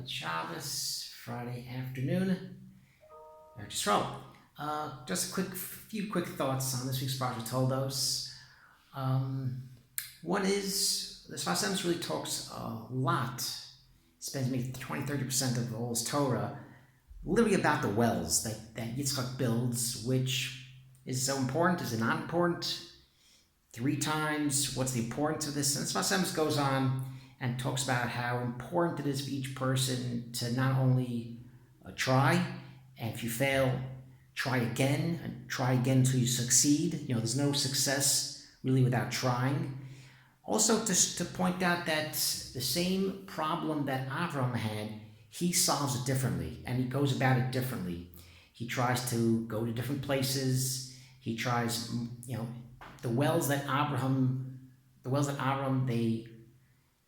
Shabbos, Friday afternoon. Just roll. Just a few quick thoughts on this week's Parsha Toldos. One is, the Sfas Emes really talks a lot, spends maybe 20-30% of all his Torah, literally about the wells that Yitzchak builds, which is so important, is it not important? 3 times, what's the importance of this? And Sfas Emes goes on and talks about how important it is for each person to not only try, and if you fail, try again, and try again until you succeed. There's no success really without trying. Also, to point out that the same problem that Avram had, he solves it differently, and he goes about it differently. He tries to go to different places. He tries, the wells that Avram, they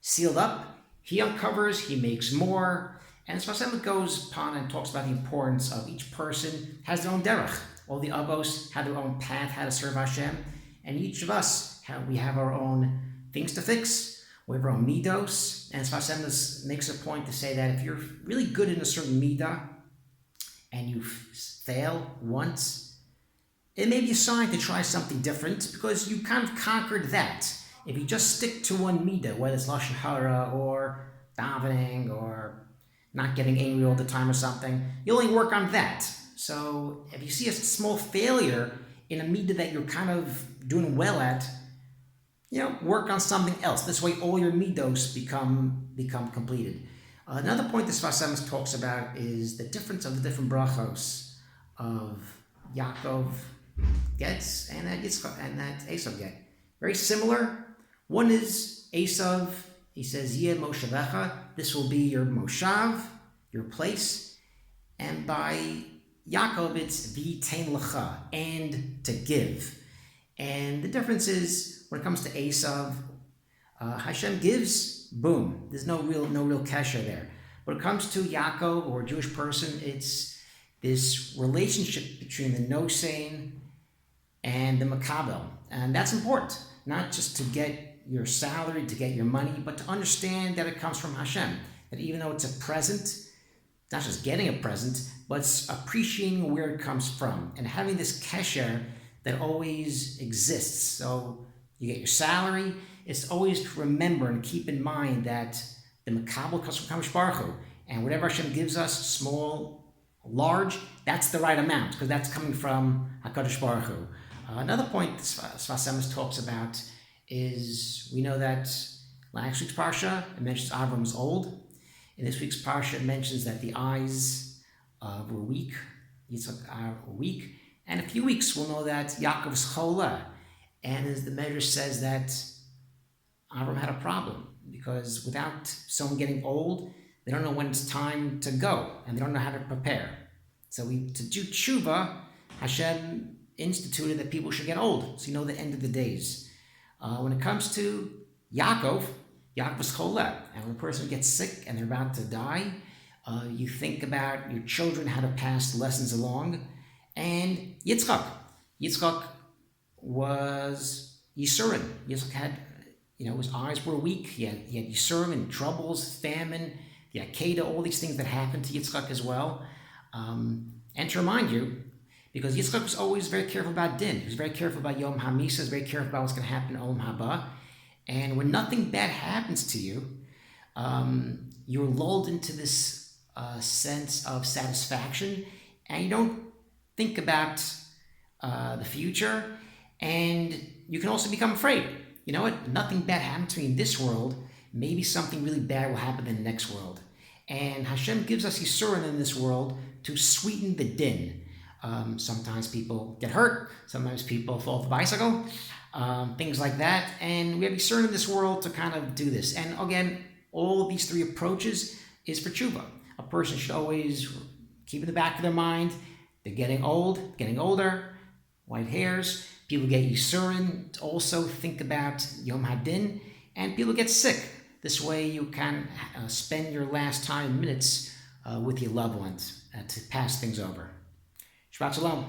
sealed up, he uncovers, he makes more. And Sfas Emes goes upon and talks about the importance of each person has their own derech. All the avos have their own path, how to serve Hashem. And each of us, we have our own things to fix. We have our own midos. And Sfas Emes makes a point to say that if you're really good in a certain midah and you fail once, it may be a sign to try something different because you kind of conquered that. If you just stick to one midah, whether it's lashon hara or davening or not getting angry all the time or something, you only work on that. So if you see a small failure in a midah that you're kind of doing well at, work on something else. This way all your midos become completed. Another point that Sfas Emes talks about is the difference of the different brachos of Yaakov gets and that Yitzchak and that Esav get. Very similar. One is Esav, he says, Yeh Moshevecha, this will be your Moshav, your place. And by Yaakov, it's V'yitain Lecha, and to give. And the difference is, when it comes to Esav, Hashem gives, boom. There's no real kesher there. When it comes to Yaakov, or a Jewish person, it's this relationship between the Nosein and the Makabel. And that's important, not just to get your salary, to get your money, but to understand that it comes from Hashem. That even though it's a present, not just getting a present, but it's appreciating where it comes from and having this kesher that always exists. So you get your salary, it's always to remember and keep in mind that the Makabel comes from Kadosh Baruch Hu, and whatever Hashem gives us, small, large, that's the right amount, because that's coming from HaKadosh Baruch Hu. Another point Sfas Emes talks about is, we know that last week's Parsha, it mentions Avram was old. In this week's Parsha, it mentions that the eyes were weak, Yitzchak were weak. And in a few weeks, we'll know that Yaakov's chola. And as the Medrash says that Avram had a problem, because without someone getting old, they don't know when it's time to go, and they don't know how to prepare. So to do tshuva, Hashem instituted that people should get old, so the end of the days. When it comes to Yaakov's chola, and when a person gets sick and they're about to die, you think about your children, how to pass lessons along. And Yitzchak was Yisurin. Yitzchak had, his eyes were weak. He had Yisurin and troubles, famine, the Akedah, all these things that happened to Yitzchak as well. And to remind you, because Yitzchak was always very careful about din. He was very careful about Yom HaMisa. He was very careful about what's going to happen in Olam Haba. And when nothing bad happens to you, you're lulled into this sense of satisfaction, and you don't think about the future, and you can also become afraid. You know what? Nothing bad happened to me in this world. Maybe something really bad will happen in the next world. And Hashem gives us Yisurin in this world to sweeten the din. Sometimes people get hurt. Sometimes people fall off the bicycle. Things like that. And we have Yisurin in this world to kind of do this. And again, all these 3 approaches is for tshuva. A person should always keep in the back of their mind, they're getting old, getting older, white hairs. People get Yisurin, to also think about Yom Hadin, and people get sick. This way you can spend your last time minutes with your loved ones to pass things over. Shabbat Shalom.